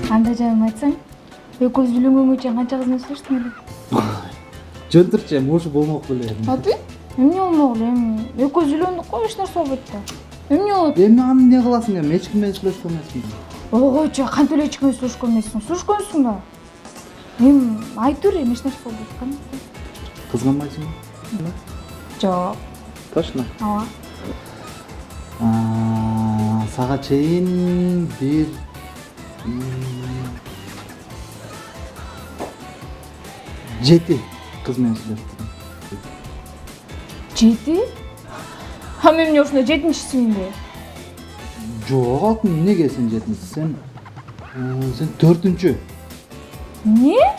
Анда жаным айтсаң, экөөбүз үйлөнгөнгө чейин канча кыз менен сүйлөштүң эле? Жөн турчу эми ушул болмок беле. Апи? Эмне болмок эле эми? Экөөбүз үйлөндүк го, эч нерсе болбойт да. Эмне болот? Эми аны эмне кыласың эми? Эч ким менен сүйлөшкөн эмесмин. Ойчу, кантип эле эч ким менен сүйлөшкөн эмессиң? Сүйлөшкөнсүң да. Эми айтып бер, эч нерсе болбойт кана. Кызганбайсыңбы? Жок. Точно. Ооба. Сага чейин бир 7 кыз менен сүйлөштүм. 7? А мен эмне ушунда 7-чисиминби? Жок, алтын, эмнеге сен 7-чи? Сен 4-чү. Эмне?